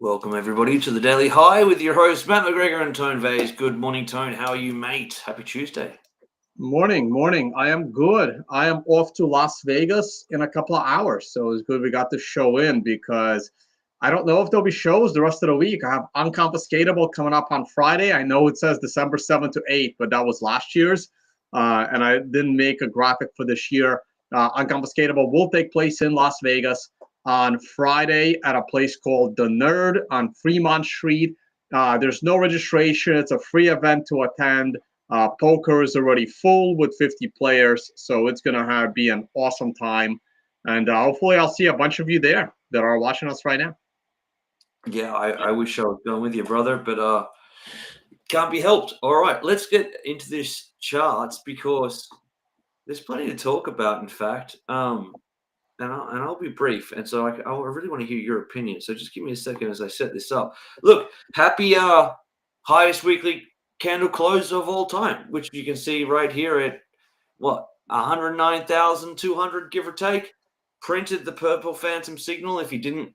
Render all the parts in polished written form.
Welcome, everybody, to the Daily High with your host, Matt McGregor and Tone Vase. Good morning, Tone. How are you, mate? Happy Tuesday. Morning. I am good. I am off to Las Vegas in a couple of hours. So it's good we got the show in because I don't know if there'll be shows the rest of the week. I have Unconfiscatable coming up on Friday. I know it says December 7th to 8th, but that was last year's. And I didn't make a graphic for this year. Unconfiscatable will take place in Las Vegas on Friday at a place called The Nerd on Fremont Street. There's no registration. It's a free event to attend. Poker is already full with 50 players, so it's going to be an awesome time. And hopefully I'll see a bunch of you there that are watching us right now. Yeah, I wish I was going with you, brother, but can't be helped. All right, let's get into this charts because there's plenty to talk about, in fact. And I'll be brief. And so I really want to hear your opinion. So just give me a second as I set this up. Look, happy highest weekly candle close of all time, which you can see right here at what 109,200, give or take. Printed the purple phantom signal. If you don't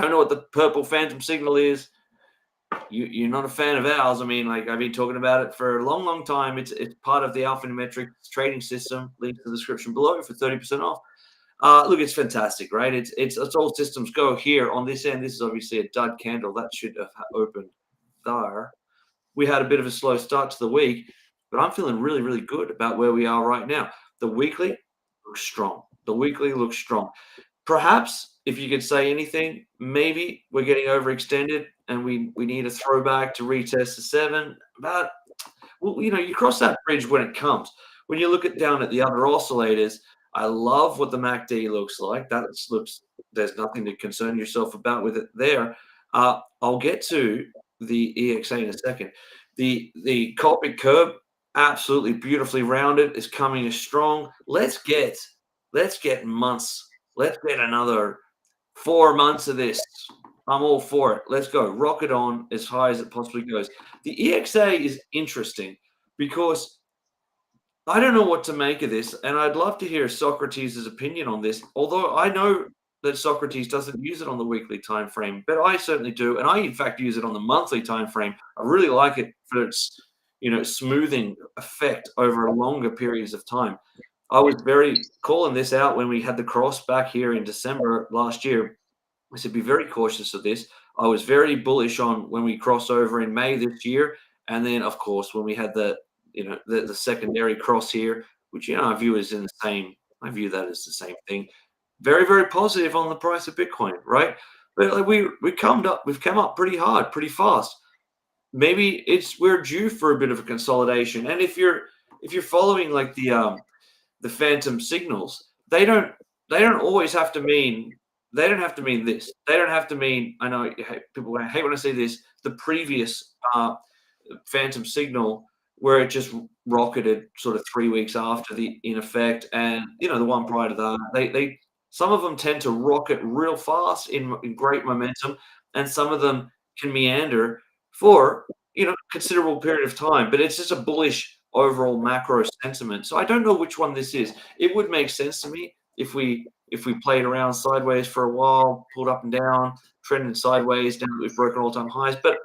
know what the purple phantom signal is, you're not a fan of ours. I mean, like I've been talking about it for a long time. It's part of the alphanumeric trading system. Link in the description below for 30% off. Look, it's fantastic, right? It's all systems go here on this end. This is obviously a dud candle that should have opened there. We had a bit of a slow start to the week, but I'm feeling really good about where we are right now. The weekly looks strong. The weekly looks strong. Perhaps if you could say anything, maybe we're getting overextended and we need a throwback to retest the 7. But well, you cross that bridge when it comes. When you look down at the other oscillators, I love what the MACD looks like. There's nothing to concern yourself about with it there. I'll get to the EXA in a second. The Copic curve, absolutely beautifully rounded, is coming as strong. Let's get months. Let's get another 4 months of this. I'm all for it. Let's go. Rock it on as high as it possibly goes. The EXA is interesting because I don't know what to make of this, and I'd love to hear Socrates' opinion on this, although I know that Socrates doesn't use it on the weekly time frame, but I certainly do, and I, in fact, use it on the monthly time frame. I really like it for its, smoothing effect over longer periods of time. I was very calling this out when we had the cross back here in December last year. I said, be very cautious of this. I was very bullish on when we cross over in May this year. And then, of course, when we had the secondary cross here, which, I view I view that as the same thing. Very positive on the price of Bitcoin, right? But like we've come up pretty hard, pretty fast. Maybe we're due for a bit of a consolidation. And if you're following like the phantom signals, they don't always have to mean they don't have to mean this. They don't have to mean, I know people hate when I say this, the previous phantom signal where it just rocketed sort of 3 weeks after in effect, and the one prior to that, they some of them tend to rocket real fast in great momentum, and some of them can meander for considerable period of time, but it's just a bullish overall macro sentiment. So I don't know which one this is. It would make sense to me if we played around sideways for a while, pulled up and down, trended sideways, now that we've broken all-time highs. But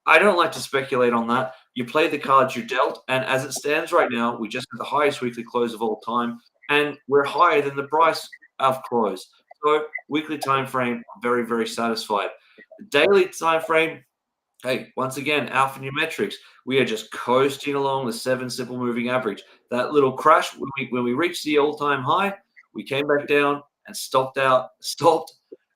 I don't like to speculate on that. You play the cards you're dealt, and as it stands right now, we just had the highest weekly close of all time, and we're higher than the price of close. So weekly time frame, very satisfied. The daily time frame, hey, once again, alphanumerics. We are just coasting along the 7 simple moving average. That little crash when we reached the all-time high, we came back down and stopped,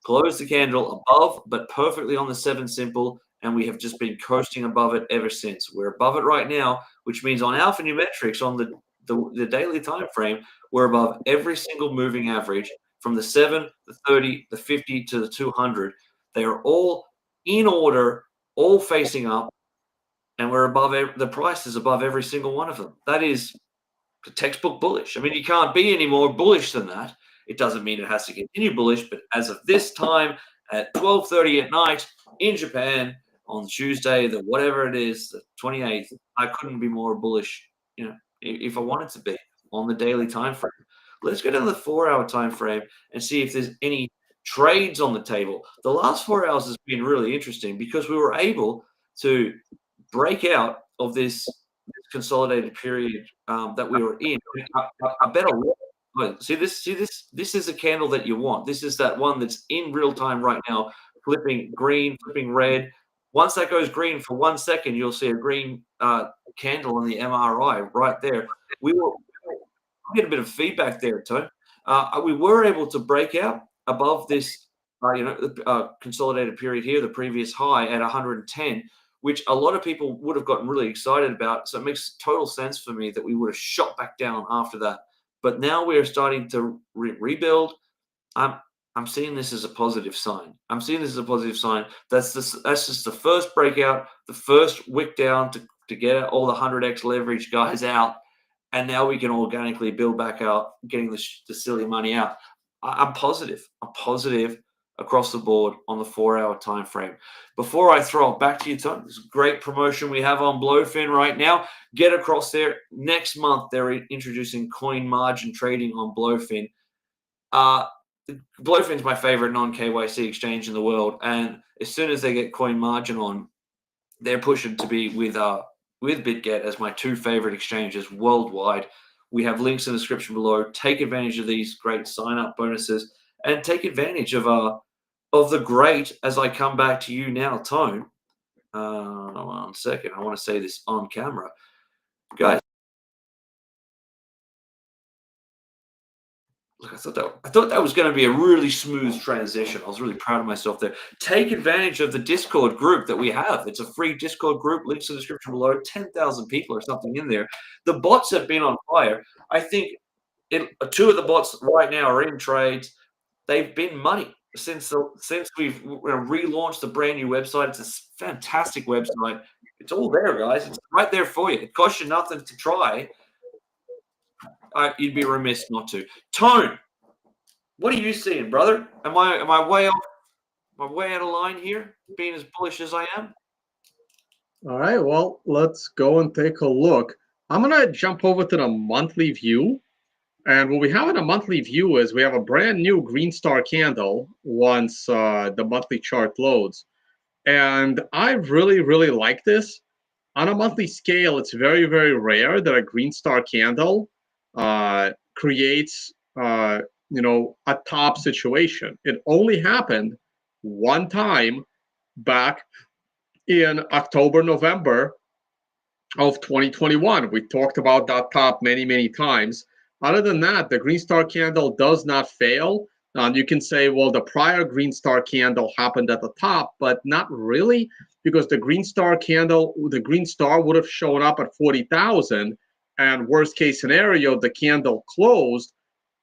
closed the candle above, but perfectly on the 7 simple, and we have just been coasting above it ever since. We're above it right now, which means on alphanumerics on the daily time frame, we're above every single moving average from the 7, the 30, the 50 to the 200. They are all in order, all facing up, and we're above the price is above every single one of them. That is textbook bullish. I mean, you can't be any more bullish than that. It doesn't mean it has to continue bullish, but as of this time at 12:30 at night in Japan on Tuesday, the whatever it is, the 28th, I couldn't be more bullish, if I wanted to be on the daily time frame. Let's go down the 4-hour time frame and see if there's any trades on the table. The last 4 hours has been really interesting because we were able to break out of this consolidated period that we were in. A better look. See this. This is a candle that you want. This is that one that's in real time right now, flipping green, flipping red. Once that goes green for 1 second, you'll see a green candle on the MRI right there. We will get a bit of feedback there, Tone. We were able to break out above this, consolidated period here, the previous high at 110, which a lot of people would have gotten really excited about. So it makes total sense for me that we would have shot back down after that. But now we're starting to rebuild. I'm seeing this as a positive sign. I'm seeing this as a positive sign. That's just the first breakout, the first wick down to get all the 100x leverage guys out. And now we can organically build back out, getting the silly money out. I'm positive. I'm positive across the board on the 4-hour time frame. Before I throw it back to you, Tom, it's a great promotion we have on Blowfin right now. Get across there. Next month, they're introducing coin margin trading on Blowfin. Blowfin's my favorite non-KYC exchange in the world, and as soon as they get coin margin on, they're pushing to be with BitGet as my 2 favorite exchanges worldwide. We have links in the description below. Take advantage of these great sign-up bonuses and take advantage of the great, as I come back to you now, Tone. 1 second. I want to say this on camera. Guys, look, I thought that was going to be a really smooth transition. I was really proud of myself there. Take advantage of the Discord group that we have. It's a free Discord group. Links in the description below. 10,000 people or something in there. The bots have been on fire. I think 2 of the bots right now are in trades. They've been money since we've relaunched the brand new website. It's a fantastic website. It's all there, guys. It's right there for you. It costs you nothing to try. You'd be remiss not to. Tone, what are you seeing, brother? Am I way off? Am I way out of line here, being as bullish as I am? All right, well, let's go and take a look. I'm gonna jump over to the monthly view. And what we have in a monthly view is we have a brand new green star candle once the monthly chart loads. And I really, really like this. On a monthly scale, it's very, very rare that a green star candle creates, a top situation. It only happened one time back in October, November of 2021. We talked about that top many, many times. Other than that, the green star candle does not fail. You can say, well, the prior green star candle happened at the top, but not really, because the green star candle, the green star would have shown up at 40,000, and worst case scenario, the candle closed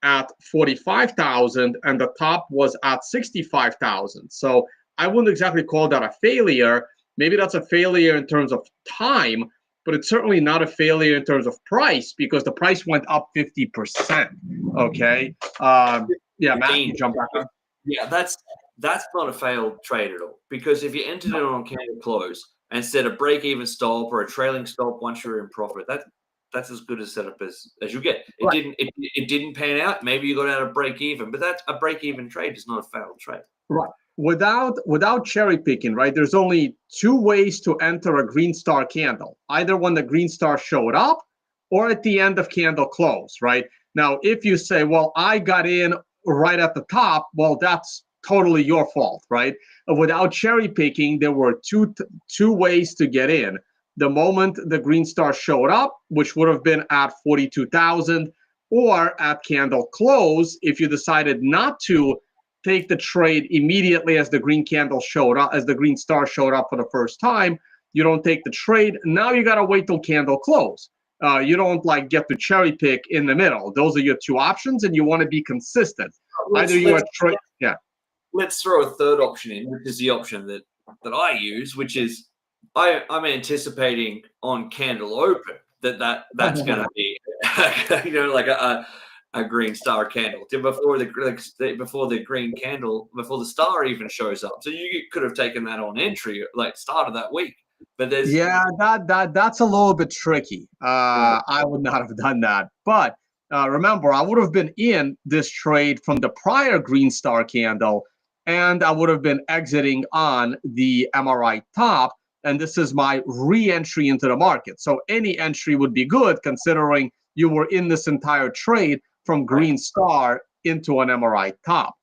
at 45,000 and the top was at 65,000. So I wouldn't exactly call that a failure. Maybe that's a failure in terms of time, but it's certainly not a failure in terms of price, because the price went up 50%. Okay. Yeah, Matt, you jump back up. Yeah, that's not a failed trade at all, because if you entered it on candle close and set a break-even stop or a trailing stop once you're in profit, that's as good a setup as you get. It didn't pan out. Maybe you got out of break-even, but that's a break-even trade. Is not a failed trade. Right. Without cherry picking, right? There's only 2 ways to enter a green star candle: either when the green star showed up or at the end of candle close, right? Now, if you say, well, I got in right at the top, well, that's totally your fault, right? Without cherry picking, there were two ways to get in. The moment the green star showed up, which would have been at 42,000, or at candle close, if you decided not to take the trade immediately as the green candle showed up, as the green star showed up for the first time, you don't take the trade. Now you got to wait till candle close. You don't get to cherry pick in the middle. Those are your 2 options, and you want to be consistent. Either you are trade. Yeah. Let's throw a third option in, which is the option that I use, which is I'm anticipating on candle open that's going to be like a green star candle before the green candle, before the star even shows up. So you could have taken that on entry, like start of that week. But that's a little bit tricky. I would not have done that. But remember, I would have been in this trade from the prior green star candle and I would have been exiting on the MRI top, and this is my re-entry into the market. So any entry would be good considering you were in this entire trade from green star into an MRI top.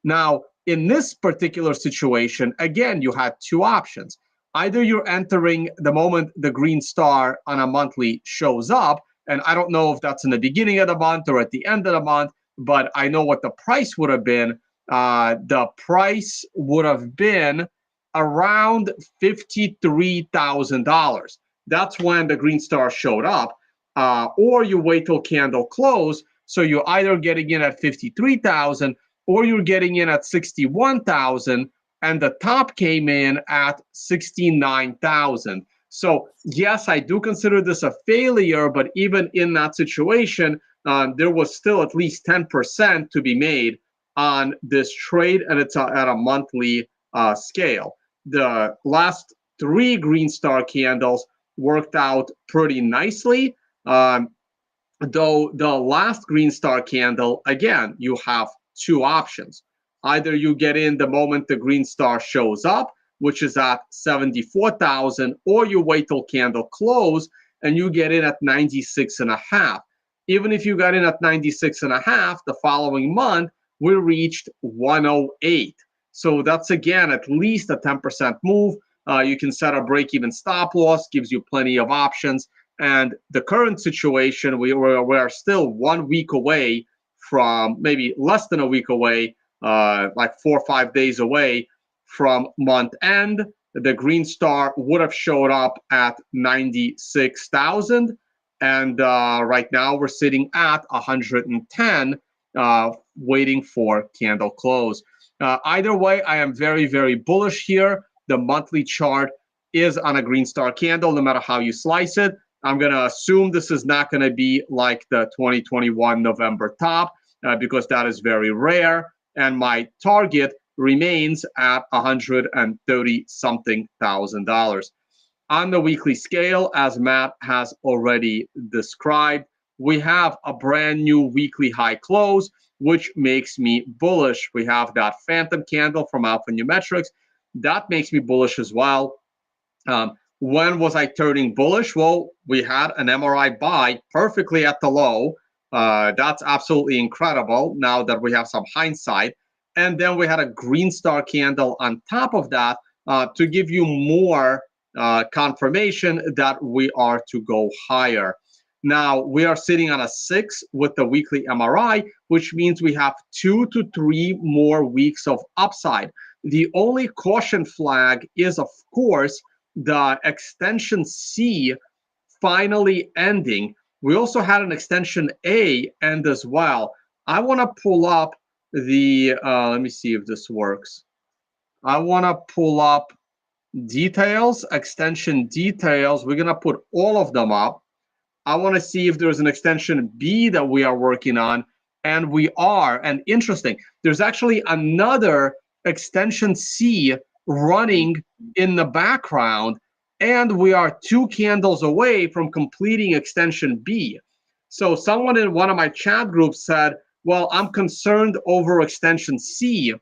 Now, in this particular situation, again, you had two options. Either you're entering the moment the green star on a monthly shows up, and I don't know if that's in the beginning of the month or at the end of the month, but I know what the price would have been. The price would have been around $53,000. That's when the green star showed up. Or you wait till candle close, so you're either getting in at 53,000 or you're getting in at 61,000, and the top came in at 69,000. So yes, I do consider this a failure, but even in that situation, there was still at least 10% to be made on this trade, and it's at a monthly scale. The last three green star candles worked out pretty nicely. Though the last green star candle, again, you have two options. Either you get in the moment the green star shows up, which is at 74,000, or you wait till candle close and you get in at 96.5. Even if you got in at 96.5, the following month, we reached 108. So that's, again, at least a 10% move. You can set a break-even stop loss, gives you plenty of options. And the current situation, we are still 1 week away from, maybe less than a week away, like 4 or 5 days away from month end. The green star would have showed up at 96,000. And right now we're sitting at 110, waiting for candle close. Either way, I am very, very bullish here. The monthly chart is on a green star candle, no matter how you slice it. I'm going to assume this is not going to be like the 2021 November top, because that is very rare. And my target remains at $130-something thousand. On the weekly scale, as Matt has already described, we have a brand new weekly high close, which makes me bullish. We have that phantom candle from Alphanumetrics. That makes me bullish as well. When was I turning bullish? Well, we had an MRI buy perfectly at the low. That's absolutely incredible now that we have some hindsight. And then we had a green star candle on top of that to give you more confirmation that we are to go higher. Now, we are sitting on a 6 with the weekly MRI, which means we have 2 to 3 more weeks of upside. The only caution flag is, of course, the extension C finally ending. We also had an extension A end as well. I want to pull up the, let me see if this works. I want to pull up details, extension details. We're going to put all of them up. I want to see if there's an extension B that we are working on, and we are. And interesting, there's actually another extension C running in the background, and we are 2 candles away from completing extension B. So someone in one of my chat groups said, well, I'm concerned over extension C,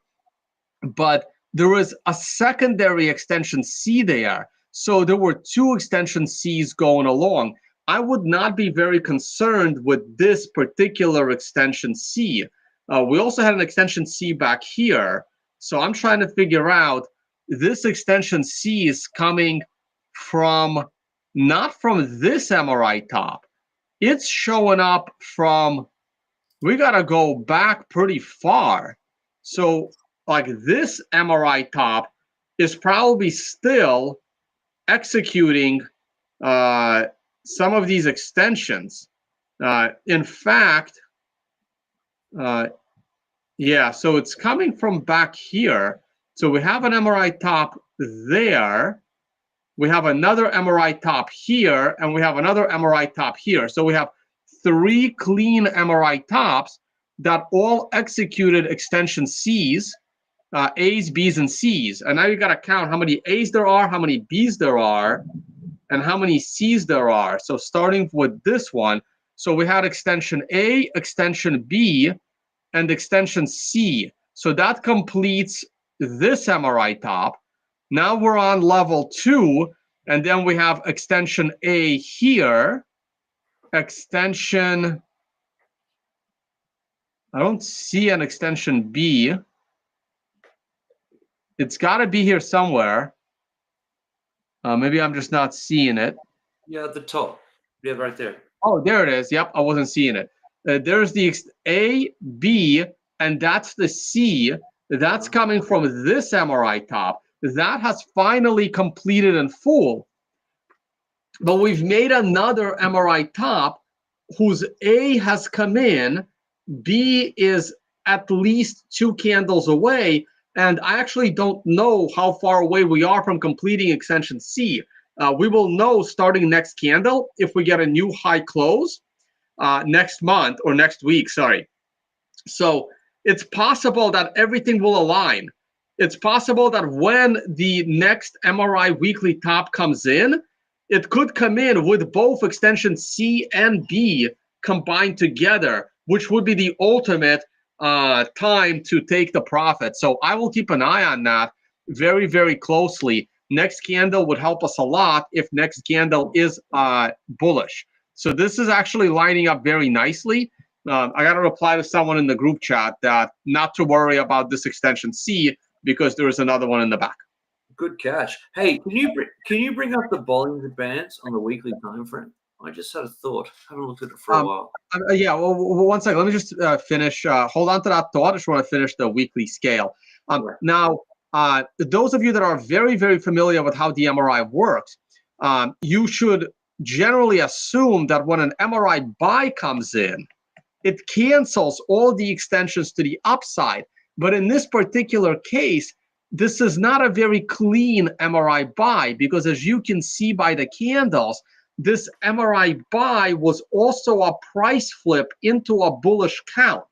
but there is a secondary extension C there. So there were 2 extension Cs going along. I would not be very concerned with this particular extension C. We also had an extension C back here. So I'm trying to figure out, this extension C is coming from, not from this MRI top. It's showing up from, we got to go back pretty far. So like this MRI top is probably still executing some of these extensions. In fact, yeah, so it's coming from back here. So we have an MRI top there. We have another MRI top here, and we have another MRI top here. So we have 3 clean MRI tops that all executed extension Cs, A's, B's, and C's. And now you got to count how many A's there are, how many B's there are, and how many C's there are. So starting with this one, so we had extension A, extension B, and extension C. So that completes this MRI top. Now we're on level 2, and then we have extension A here. Extension, I don't see an extension B. It's got to be here somewhere. Maybe I'm just not seeing it. Yeah, at the top. Yeah, right there. Oh, there it is. Yep, I wasn't seeing it. There's the A, B, and that's the C. That's coming from this MRI top. That has finally completed in full. But we've made another MRI top whose A has come in, B is at least 2 candles away, and I actually don't know how far away we are from completing extension C. We will know starting next candle if we get a new high close next month or next week, sorry. So it's possible that everything will align. It's possible that when the next MRI weekly top comes in, it could come in with both extension C and B combined together, which would be the ultimate time to take the profit. So I will keep an eye on that very, very closely. Next candle would help us a lot if next candle is bullish. So this is actually lining up very nicely. I got to reply to someone in the group chat that not to worry about this extension C because there is another one in the back. Good catch. Hey, can you bring up the Bollinger Bands on the weekly time frame? I just had a thought. I haven't looked at it for a while. Yeah, well, one second. Let me just finish. Hold on to that thought. I just want to finish the weekly scale. Now, those of you that are very, very familiar with how the MRI works, you should generally assume that when an MRI buy comes in, it cancels all the extensions to the upside. But in this particular case, this is not a very clean MRI buy because as you can see by the candles, this MRI buy was also a price flip into a bullish count.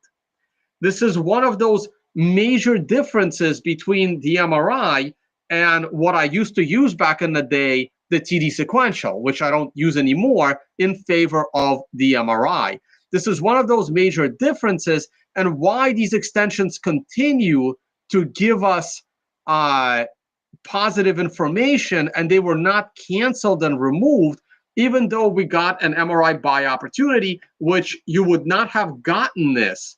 This is one of those major differences between the MRI and what I used to use back in the day, the TD sequential, which I don't use anymore in favor of the MRI. This is one of those major differences and why these extensions continue to give us positive information, and they were not canceled and removed, even though we got an MRI buy opportunity, which you would not have gotten this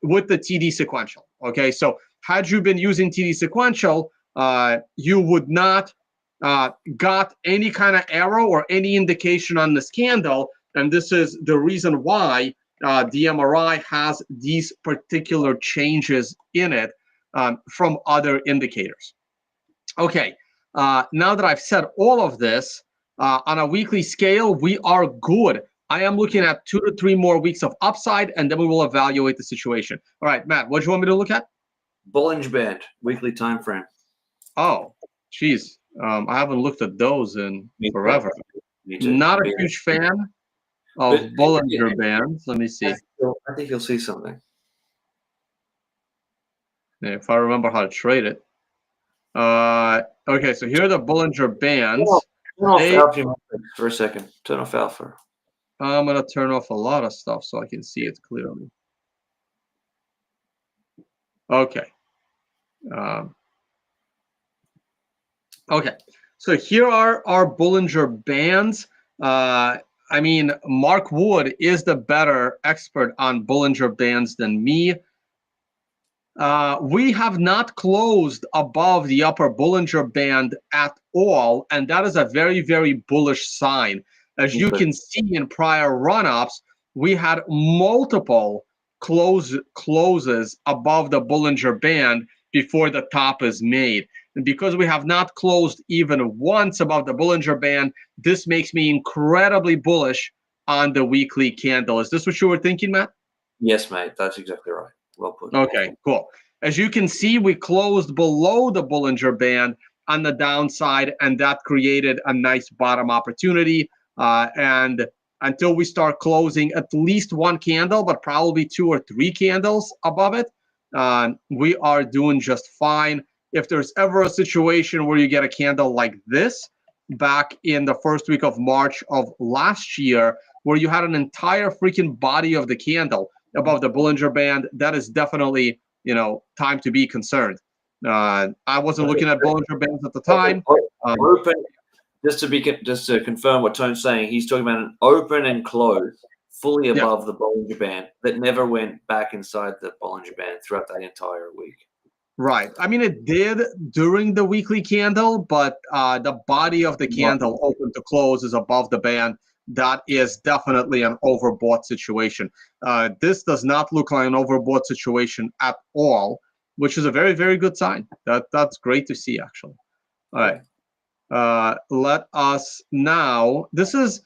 with the TD sequential. Okay, so had you been using TD sequential, you would not got any kind of arrow or any indication on this candle, and this is the reason why the MRI has these particular changes in it from other indicators. Okay, now that I've said all of this, on a weekly scale, we are good. I am looking at 2 to 3 more weeks of upside, and then we will evaluate the situation. All right, Matt, what do you want me to look at? Bollinger Band, weekly time frame. Oh, geez. I haven't looked at those in forever. Me too. Not a huge fan of Bollinger Bands. Let me see. I think you'll see something. If I remember how to trade it. Okay, so here are the Bollinger Bands. Turn off alpha for a second. Turn off alpha. I'm going to turn off a lot of stuff so I can see it clearly. Okay. Okay, so here are our Bollinger Bands. I mean, Mark Wood is the better expert on Bollinger Bands than me. We have not closed above the upper Bollinger Band at all, and that is a very, very bullish sign. As you can see in prior run-ups, we had multiple closes above the Bollinger Band before the top is made. And because we have not closed even once above the Bollinger Band, this makes me incredibly bullish on the weekly candle. Is this what you were thinking, Matt? Yes, mate. That's exactly right. Well put. Okay, cool. As you can see, we closed below the Bollinger Band on the downside, and that created a nice bottom opportunity. And until we start closing at least 1 candle, but probably 2 or 3 candles above it, we are doing just fine. If there's ever a situation where you get a candle like this, back in the first week of March of last year, where you had an entire freaking body of the candle above the Bollinger Band, that is definitely, you know, time to be concerned. I wasn't looking at Bollinger Bands at the time. Open, just to confirm what Tone's saying, he's talking about an open and close, fully above the Bollinger Band that never went back inside the Bollinger Band throughout that entire week. Right. I mean, it did during the weekly candle, but the body of the candle open to close is above the band. That is definitely an overbought situation. This does not look like an overbought situation at all, which is a very, very good sign. That's great to see, actually. All right. Let us now, this is,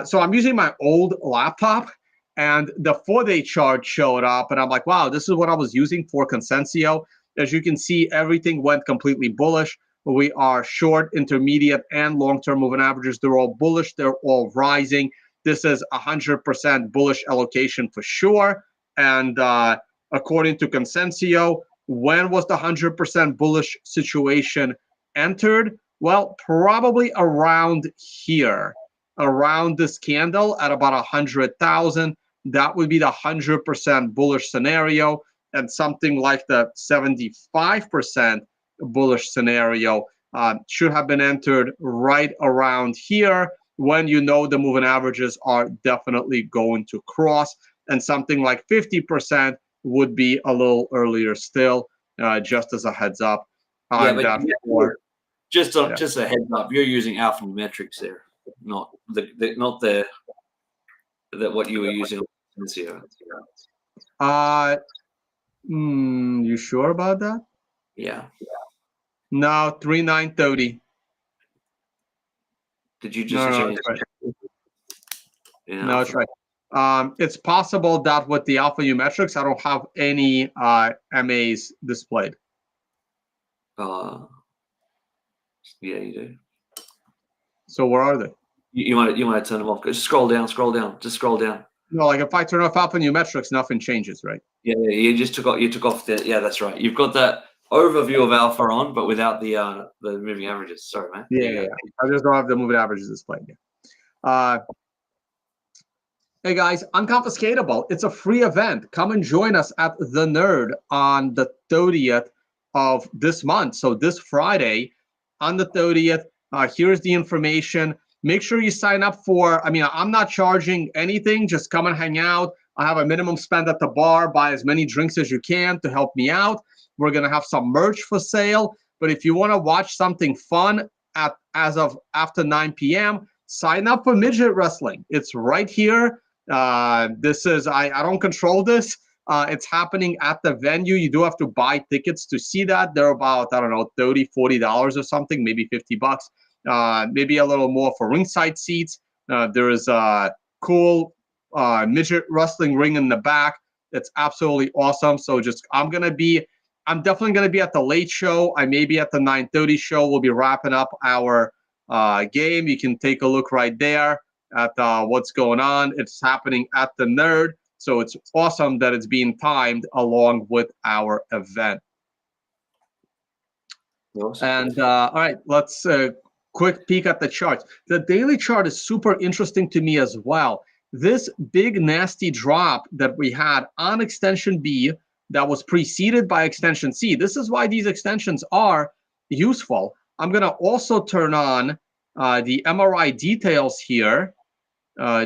so I'm using my old laptop, and the 4-day chart showed up, and I'm like, wow, this is what I was using for Consensio. As you can see, everything went completely bullish. We are short, intermediate, and long-term moving averages. They're all bullish. They're all rising. This is 100% bullish allocation for sure. And according to Consensio, when was the 100% bullish situation entered? Well, probably around here, around this candle at about 100,000. That would be the 100% bullish scenario. And something like the 75% bullish scenario should have been entered right around here when you know the moving averages are definitely going to cross. And something like 50% would be a little earlier still, just as a heads up. Just a heads up, you're using alphanumerics there, not what you were using this year. You sure about that? Yeah. No, 3,930. Did you just change it? Yeah, no, that's right. It's possible that with the alphanumerics, I don't have any MAs displayed. Yeah, you do. So where are they? You want to turn them off. Just scroll down. Just scroll down. No, like if I turn off alphanumerics, nothing changes, right? Yeah, you took off the. Yeah, that's right. You've got that overview of alpha on, but without the moving averages. Sorry, man. Yeah. I just don't have the moving averages displayed. Yeah. Hey guys, Unconfiscatable. It's a free event. Come and join us at The Nerd on the 30th of this month. So this Friday on the 30th, here's the information. Make sure you sign up for, I'm not charging anything. Just come and hang out. I have a minimum spend at the bar. Buy as many drinks as you can to help me out. We're going to have some merch for sale. But if you want to watch something fun as of after 9 p.m., sign up for Midget Wrestling. It's right here. This is, I don't control this. It's happening at the venue. You do have to buy tickets to see that. They're about, I don't know, $30, $40 or something, maybe $50. Maybe a little more for ringside seats. There is a cool midget wrestling ring in the back. It's absolutely awesome. So I'm definitely going to be at the late show. I may be at the 9:30 show. We'll be wrapping up our game. You can take a look right there at what's going on. It's happening at the Nerd. So it's awesome that it's being timed along with our event. Awesome. And all right, let's quick peek at the charts. The daily chart is super interesting to me as well. This big nasty drop that we had on extension B that was preceded by extension C. This is why these extensions are useful. I'm going to also turn on the MRI details here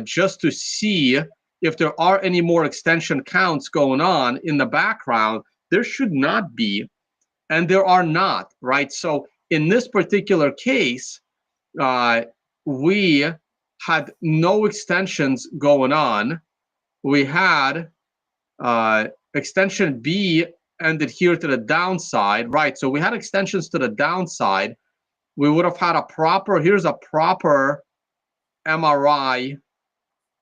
just to see if there are any more extension counts going on in the background. There should not be, and there are not, right? So in this particular case, we had no extensions going on. We had extension B ended here to the downside, right? So we had extensions to the downside. We would have had here's a proper MRI.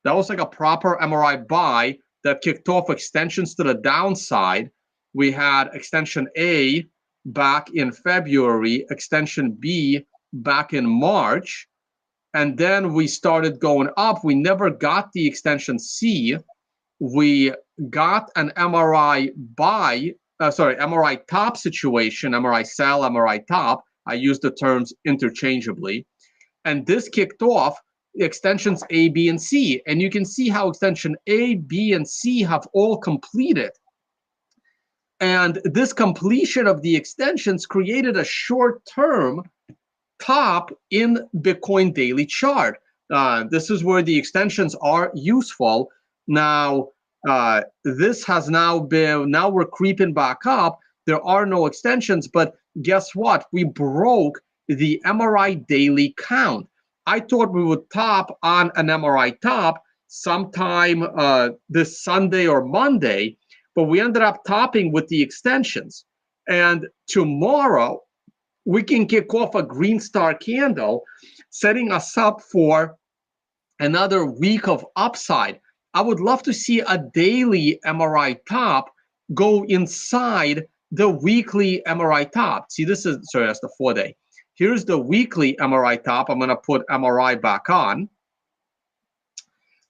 That was like a proper MRI buy that kicked off extensions to the downside. We had extension A back in February, extension B back in March, and then we started going up. We never got the extension C. We got an MRI MRI top situation, MRI sell, MRI top. I use the terms interchangeably. And this kicked off extensions A, B, and C. And you can see how extension A, B, and C have all completed. And this completion of the extensions created a short-term top in Bitcoin daily chart. This is where the extensions are useful. Now, this has now we're creeping back up. There are no extensions, but guess what? We broke the MRI daily count. I thought we would top on an MRI top sometime this Sunday or Monday, but we ended up topping with the extensions. And tomorrow, we can kick off a green star candle, setting us up for another week of upside. I would love to see a daily MRI top go inside the weekly MRI top. See, this is, sorry, that's the 4-day. Here's the weekly MRI top. I'm going to put MRI back on.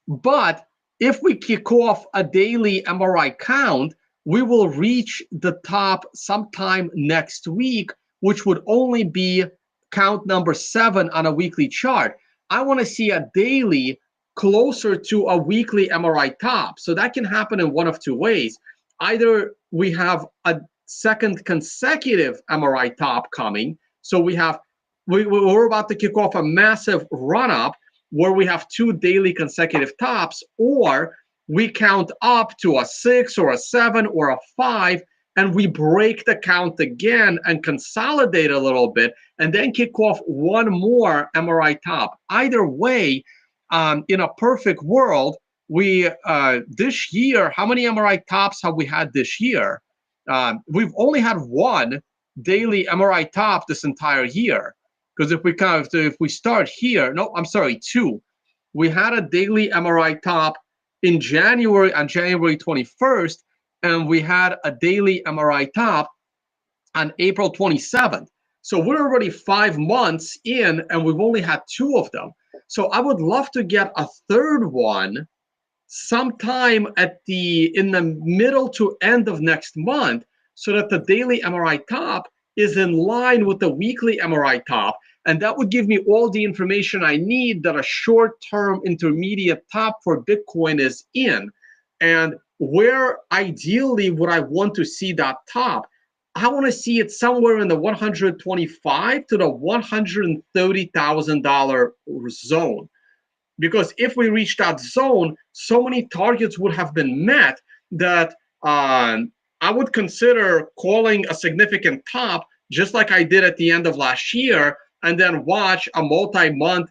But if we kick off a daily MRI count, we will reach the top sometime next week, which would only be count number 7 on a weekly chart. I want to see a daily closer to a weekly MRI top. So that can happen in one of two ways. Either we have a second consecutive MRI top coming. So we're about to kick off a massive run up where we have 2 daily consecutive tops, or we count up to a 6 or a 7 or a 5, and we break the count again and consolidate a little bit, and then kick off one more MRI top. Either way, in a perfect world, we this year, how many MRI tops have we had this year? We've only had 1 daily MRI top this entire year. Because if we start here, no, I'm sorry, 2. We had a daily MRI top in January, on January 21st, and we had a daily MRI top on April 27th. So we're already 5 months in, and we've only had 2 of them. So I would love to get a third one sometime in the middle to end of next month, so that the daily MRI top is in line with the weekly MRI top. And that would give me all the information I need that a short-term intermediate top for Bitcoin is in. And where ideally would I want to see that top? I want to see it somewhere in the $125,000 to the $130,000 zone. Because if we reach that zone, so many targets would have been met that I would consider calling a significant top, just like I did at the end of last year, and then watch a multi-month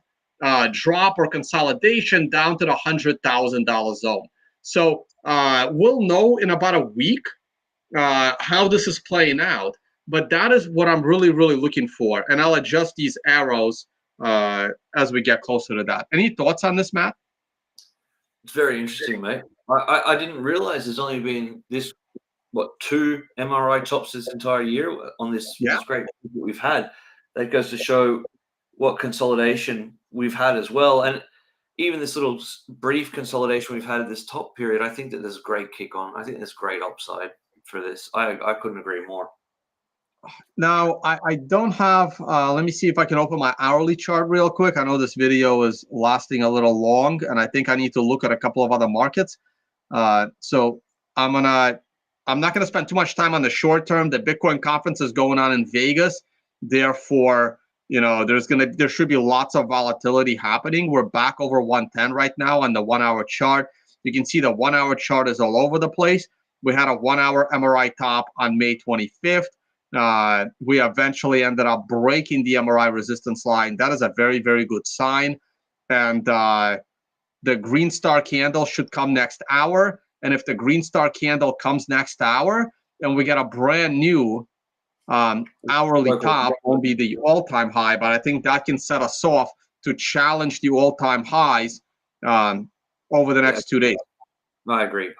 drop or consolidation down to the $100,000 zone. So we'll know in about a week how this is playing out. But that is what I'm really, really looking for. And I'll adjust these arrows as we get closer to that. Any thoughts on this, Matt? It's very interesting, mate. I didn't realize there's only been 2 MRI tops this entire year on this great that we've had. That goes to show what consolidation we've had as well. And even this little brief consolidation we've had at this top period, I think that there's a great kick on. I think there's great upside for this. I couldn't agree more. Now, I don't have, let me see if I can open my hourly chart real quick. I know this video is lasting a little long, and I think I need to look at a couple of other markets. So I'm not going to spend too much time on the short term. The Bitcoin conference is going on in Vegas. Therefore, there should be lots of volatility happening. We're back over 110 right now on the 1-hour chart. You can see the 1-hour chart is all over the place. We had a 1-hour MRI top on May 25th. We eventually ended up breaking the MRI resistance line. That is a very, very good sign. And the green star candle should come next hour. And if the green star candle comes next hour, and we get a brand new hourly top, won't be the all-time high, but I think that can set us off to challenge the all-time highs over the next 2 days. I agree.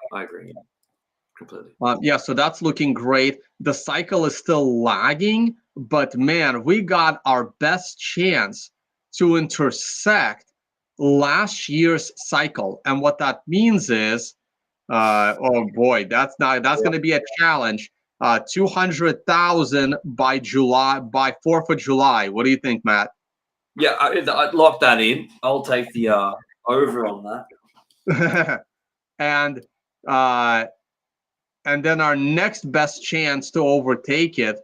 Completely. So that's looking great. The cycle is still lagging, but man, we got our best chance to intersect last year's cycle. And what that means is, oh boy, that's going to be a challenge. 200,000 by 4th of July. What do you think, Matt? Yeah, I'd lock that in. I'll take the over on that. and then our next best chance to overtake it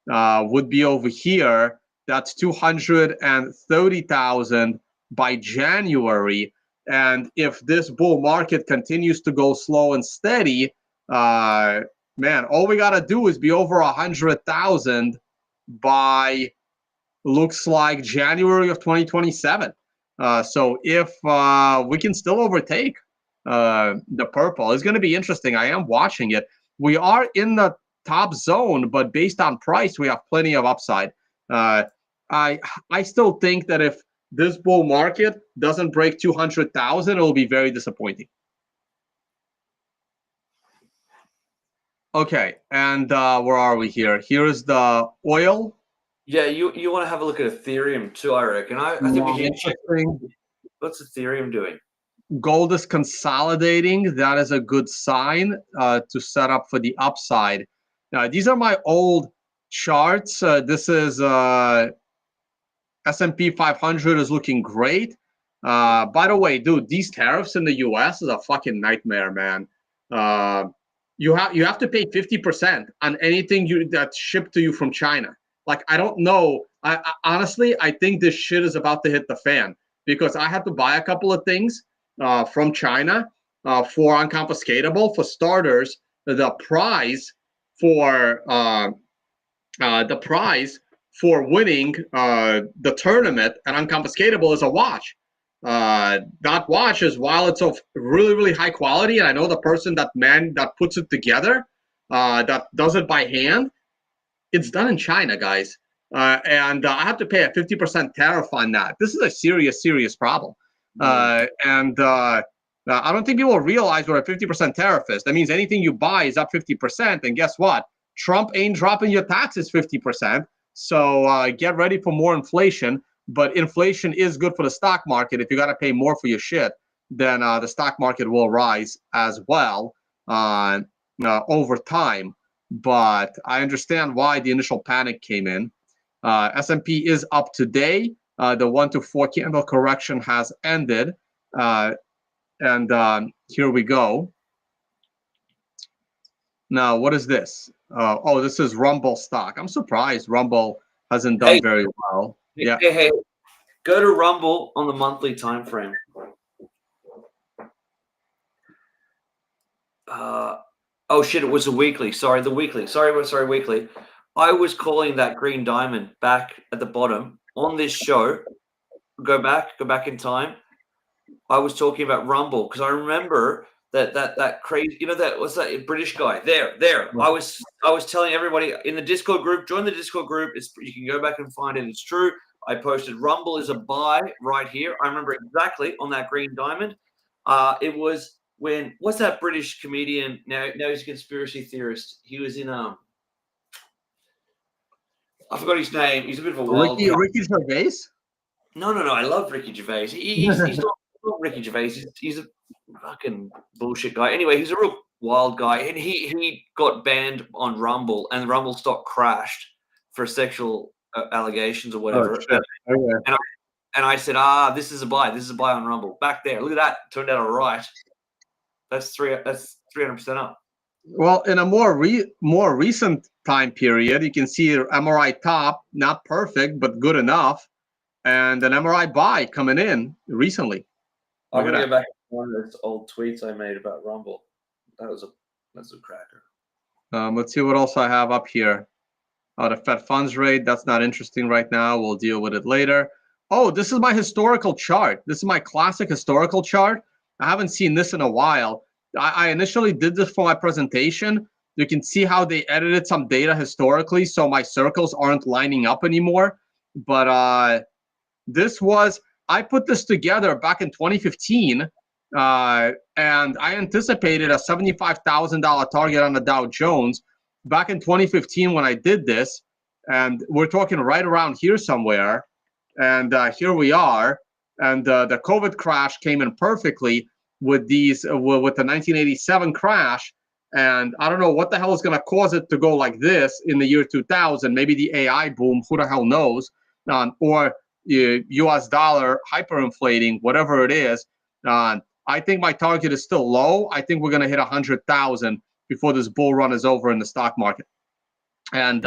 would be over here. That's 230,000 by January. And if this bull market continues to go slow and steady, man, all we got to do is be over 100,000 by, looks like, January of 2027. So if we can still overtake the purple, it's going to be interesting. I am watching it. We are in the top zone, but based on price, we have plenty of upside. I still think that if this bull market doesn't break 200,000, it will be very disappointing. Okay, and where are we here? Here's the oil. Yeah, you want to have a look at Ethereum too, I reckon. I think we should check. What's Ethereum doing? Gold is consolidating. That is a good sign to set up for the upside. Now, these are my old charts. This is S&P 500 is looking great. By the way, dude, these tariffs in the U.S. is a fucking nightmare, man. You have to pay 50% on anything that's shipped to you from China. Like, I don't know. I honestly, I think this shit is about to hit the fan, because I had to buy a couple of things from China for unconfiscatable. For starters, the prize for winning the tournament and unconfiscatable is a watch. That watch is, while it's of really, really high quality, and I know the person that puts it together, that does it by hand, it's done in China, guys. And I have to pay a 50% tariff on that. This is a serious, serious problem. I don't think people realize what a 50% tariff is. That means anything you buy is up 50%. And guess what? Trump ain't dropping your taxes 50%. So get ready for more inflation. But inflation is good for the stock market. If you got to pay more for your shit, then the stock market will rise as well over time. But I understand why the initial panic came in. S&P is up today. The 1 to 4 candle correction has ended. And here we go. Now, what is this? Oh, this is Rumble stock. I'm surprised Rumble hasn't done very well. Yeah. Hey, go to Rumble on the monthly time frame. Oh shit! It was a weekly. Sorry, the weekly. Sorry, weekly. I was calling that green diamond back at the bottom on this show. Go back in time. I was talking about Rumble because I remember that crazy. You know, that was that British guy. There. I was telling everybody in the Discord group. Join the Discord group. You can go back and find it. It's true. I posted Rumble is a buy right here. I remember exactly on that green diamond. It was. What's that British comedian? Now he's a conspiracy theorist. He was in I forgot his name. He's a bit of a wild guy. Ricky Gervais? No. I love Ricky Gervais. He's not Ricky Gervais. He's a fucking bullshit guy. Anyway, he's a real wild guy, and he got banned on Rumble, and the Rumble stock crashed for sexual allegations or whatever. And I said, this is a buy. This is a buy on Rumble. Back there. Look at that. Turned out all right. That's 300% up. Well, in a more recent time period, you can see MRI top, not perfect, but good enough, and an MRI buy coming in recently. I'm going to go back to one of those old tweets I made about Rumble. That's a cracker. Let's see what else I have up here. The Fed funds rate, that's not interesting right now. We'll deal with it later. Oh, this is my historical chart. This is my classic historical chart. I haven't seen this in a while. I initially did this for my presentation. You can see how they edited some data historically, so my circles aren't lining up anymore. But I put this together back in 2015, and I anticipated a $75,000 target on the Dow Jones back in 2015 when I did this. And we're talking right around here somewhere. And here we are. And the COVID crash came in perfectly with the 1987 crash. And I don't know what the hell is going to cause it to go like this in the year 2000. Maybe the AI boom, who the hell knows? Or US dollar hyperinflating, whatever it is. I think my target is still low. I think we're going to hit 100,000 before this bull run is over in the stock market. And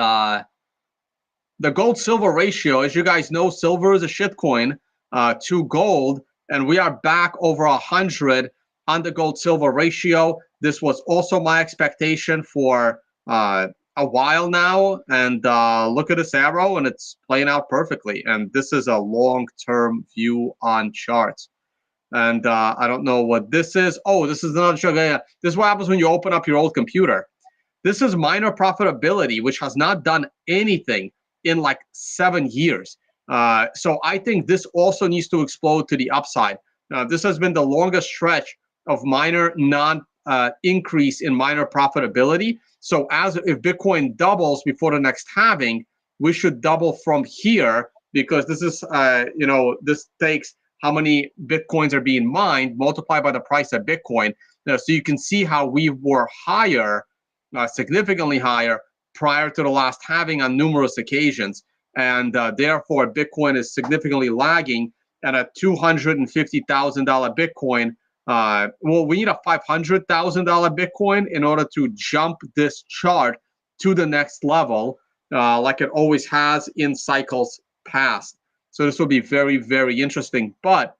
the gold-silver ratio, as you guys know, silver is a shitcoin to gold, and we are back over 100 on the gold-silver ratio. This was also my expectation for a while now, and look at this arrow, and it's playing out perfectly. And this is a long-term view on charts. And I don't know what this is. Oh, this is another chart. Yeah, this is what happens when you open up your old computer. This is minor profitability, which has not done anything in like 7 years. So I think this also needs to explode to the upside. This has been the longest stretch of minor increase in minor profitability. So if Bitcoin doubles before the next halving, we should double from here, because this is, this takes how many Bitcoins are being mined multiplied by the price of Bitcoin. So you can see how we were higher, significantly higher, prior to the last halving on numerous occasions. And therefore, Bitcoin is significantly lagging. At a $250,000 Bitcoin, we need a $500,000 Bitcoin in order to jump this chart to the next level, like it always has in cycles past. So this will be very, very interesting. But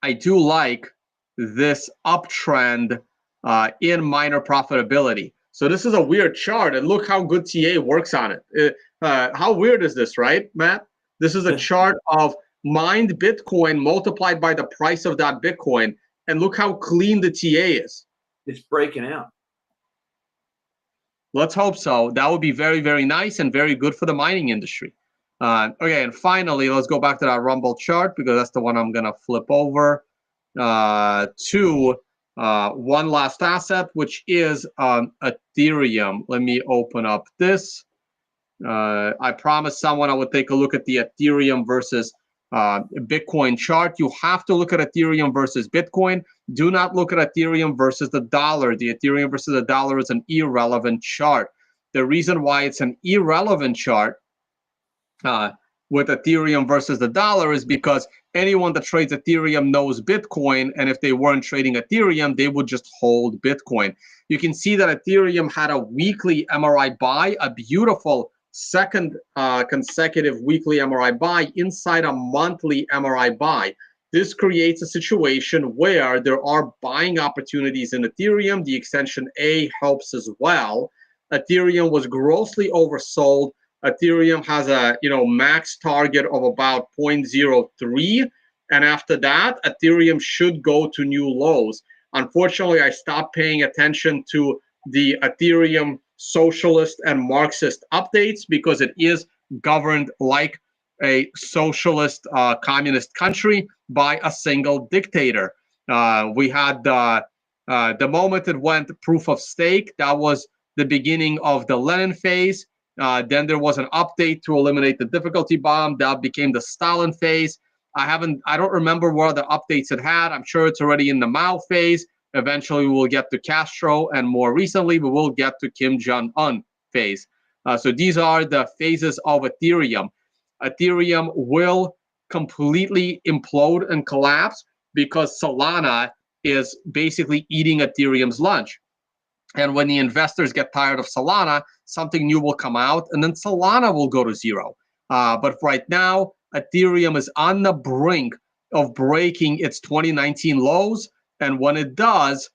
I do like this uptrend in minor profitability. So this is a weird chart, and look how good TA works on it. How weird is this, right, Matt? This is a chart of mined Bitcoin multiplied by the price of that Bitcoin, and look how clean the TA is. It's breaking out. Let's hope so. That would be very, very nice and very good for the mining industry. Okay, and finally, let's go back to that Rumble chart, because that's the one I'm going to flip over to one last asset, which is Ethereum. Let me open up this. I promised someone I would take a look at the Ethereum versus Bitcoin chart. You have to look at Ethereum versus Bitcoin. Do not look at Ethereum versus the dollar. The Ethereum versus the dollar is an irrelevant chart. The reason why it's an irrelevant chart with Ethereum versus the dollar is because anyone that trades Ethereum knows Bitcoin, and if they weren't trading Ethereum, they would just hold Bitcoin. You can see that Ethereum had a weekly MRI buy, a beautiful second consecutive weekly MRI buy inside a monthly MRI buy. This creates a situation where there are buying opportunities in Ethereum. The extension A helps as well. Ethereum was grossly oversold. Ethereum has a max target of about 0.03, and after that, Ethereum should go to new lows. Unfortunately, I stopped paying attention to the Ethereum socialist and Marxist updates, because it is governed like a socialist communist country by a single dictator. We had the moment it went proof of stake, that was the beginning of the Lenin phase. Then there was an update to eliminate the difficulty bomb. That became the Stalin phase. I don't remember what other updates it had. I'm sure it's already in the Mao phase. Eventually, we will get to Castro, and more recently, we will get to Kim Jong-un phase. So these are the phases of Ethereum. Ethereum will completely implode and collapse because Solana is basically eating Ethereum's lunch. And when the investors get tired of Solana, something new will come out, and then Solana will go to zero. But right now, Ethereum is on the brink of breaking its 2019 lows. And when it does,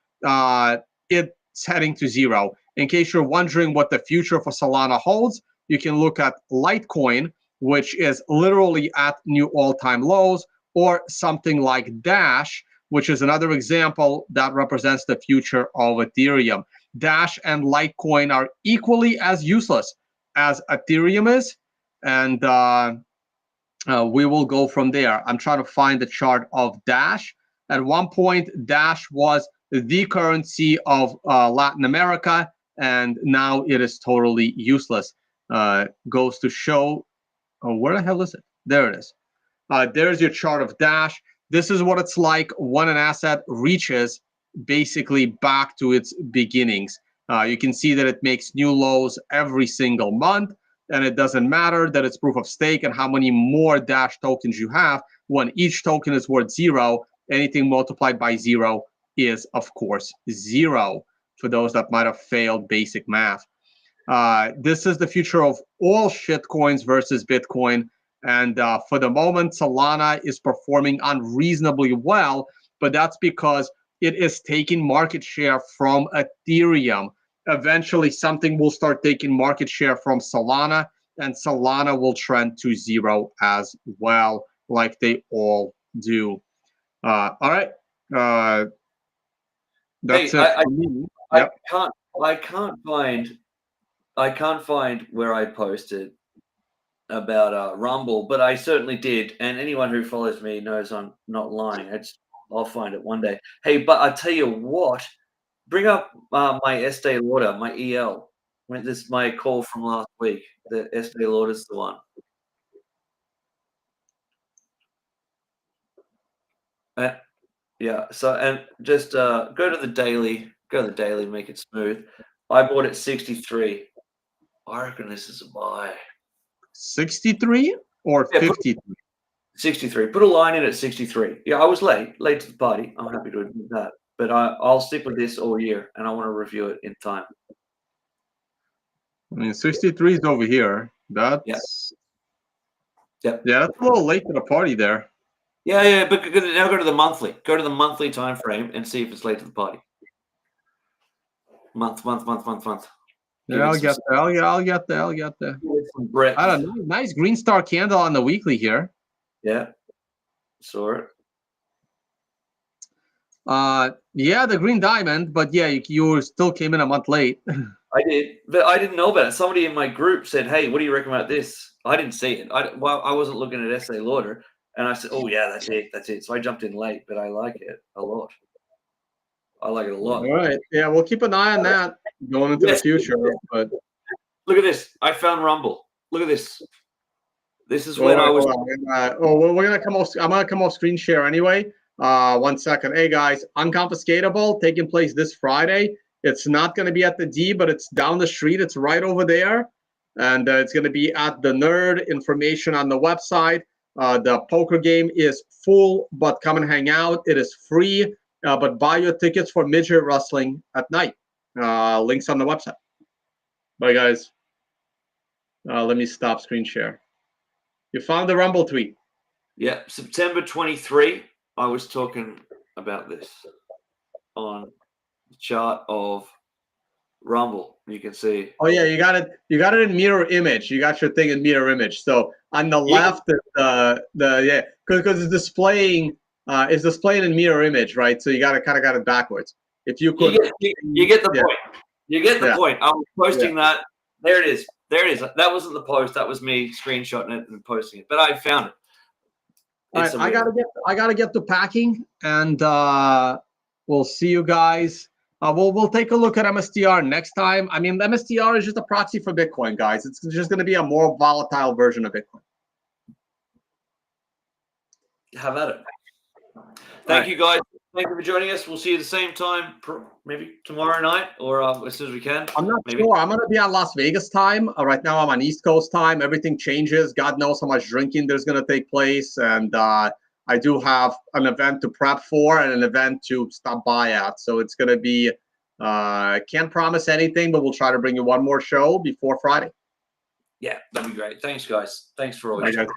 it's heading to zero. In case you're wondering what the future for Solana holds, you can look at Litecoin, which is literally at new all-time lows, or something like Dash, which is another example that represents the future of Ethereum. Dash and Litecoin are equally as useless as Ethereum is, and we will go from there. I'm trying to find the chart of Dash. At one point, Dash was the currency of Latin America, and now it is totally useless. Goes to show, where the hell is it? There it is. There's your chart of Dash. This is what it's like when an asset reaches basically back to its beginnings. You can see that it makes new lows every single month, and it doesn't matter that it's proof of stake and how many more Dash tokens you have. When each token is worth zero, anything multiplied by zero is, of course, zero. for those that might have failed basic math. This is the future of all shitcoins versus Bitcoin. And for the moment, Solana is performing unreasonably well, but that's because it is taking market share from Ethereum. Eventually, something will start taking market share from Solana, and Solana will trend to zero as well, like they all do. All right. That's Hey, it for me. I Yep. I can't find where I posted about Rumble, but I certainly did. And anyone who follows me knows I'm not lying. I'll find it one day. Hey, but I tell you what, bring up my Estee Lauder, my EL. When this is my call from last week. The Estee Lauder's the one. Yeah. So and just go to the daily. Go to the daily. Make it smooth. I bought it 63. I reckon this is a buy. 63 or Yeah, 53? 63. Put a line in at 63. Yeah, I was late to the party. I'm happy to admit that. But I'll stick with this all year, and I want to review it in time. I mean, 63 is over here. That's Yep. yeah, that's a little late to the party there. Yeah. But now go to the monthly. Go to the monthly time frame and see if it's late to the party. Month. Yeah, I'll get there. I'll get there. I don't know. Nice green star candle on the weekly here. Yeah. Saw it. Yeah, the green diamond, but yeah, you still came in a month late. I did, but I didn't know about it. Somebody in my group said, "Hey, what do you reckon about this?" I didn't see it. I wasn't looking at Estee Lauder, and I said, "Oh yeah, that's it." So I jumped in late, but I like it a lot. I like it a lot. All right. Yeah, we'll keep an eye on that going into the future. But look at this. I found Rumble. Look at this. This is when I was. We're gonna come off. I'm gonna come off screen share anyway. 1 second. Hey guys, Unconfiscatable taking place this Friday. It's not going to be at the D, but it's down the street. It's right over there. And it's going to be at the Nerd. Information on the website. The poker game is full, but come and hang out. It is free, but buy your tickets for midget wrestling at night. Links on the website. Bye, guys. Let me stop screen share. You found the Rumble tweet. Yeah, September 23. I was talking about this on the chart of Rumble. You can see. Oh yeah, you got it. You got it in mirror image. You got your thing in mirror image. So on the left, because it's displaying in mirror image, right? So you got it backwards. If you could, you get the point. You get the point. I was posting that. There it is. That wasn't the post. That was me screenshotting it and posting it. But I found it. All right, I gotta get to packing, and we'll see you guys. We'll take a look at MSTR next time. I mean, MSTR is just a proxy for Bitcoin, guys. It's just going to be a more volatile version of Bitcoin. Have at it. Thank you, guys. Thank you for joining us. We'll see you at the same time, maybe tomorrow night or as soon as we can. I'm not sure. I'm going to be on Las Vegas time. Right now, I'm on East Coast time. Everything changes. God knows how much drinking there's going to take place. And I do have an event to prep for and an event to stop by at. So it's going to be, can't promise anything, but we'll try to bring you one more show before Friday. Yeah, that'd be great. Thanks, guys. Thanks for all your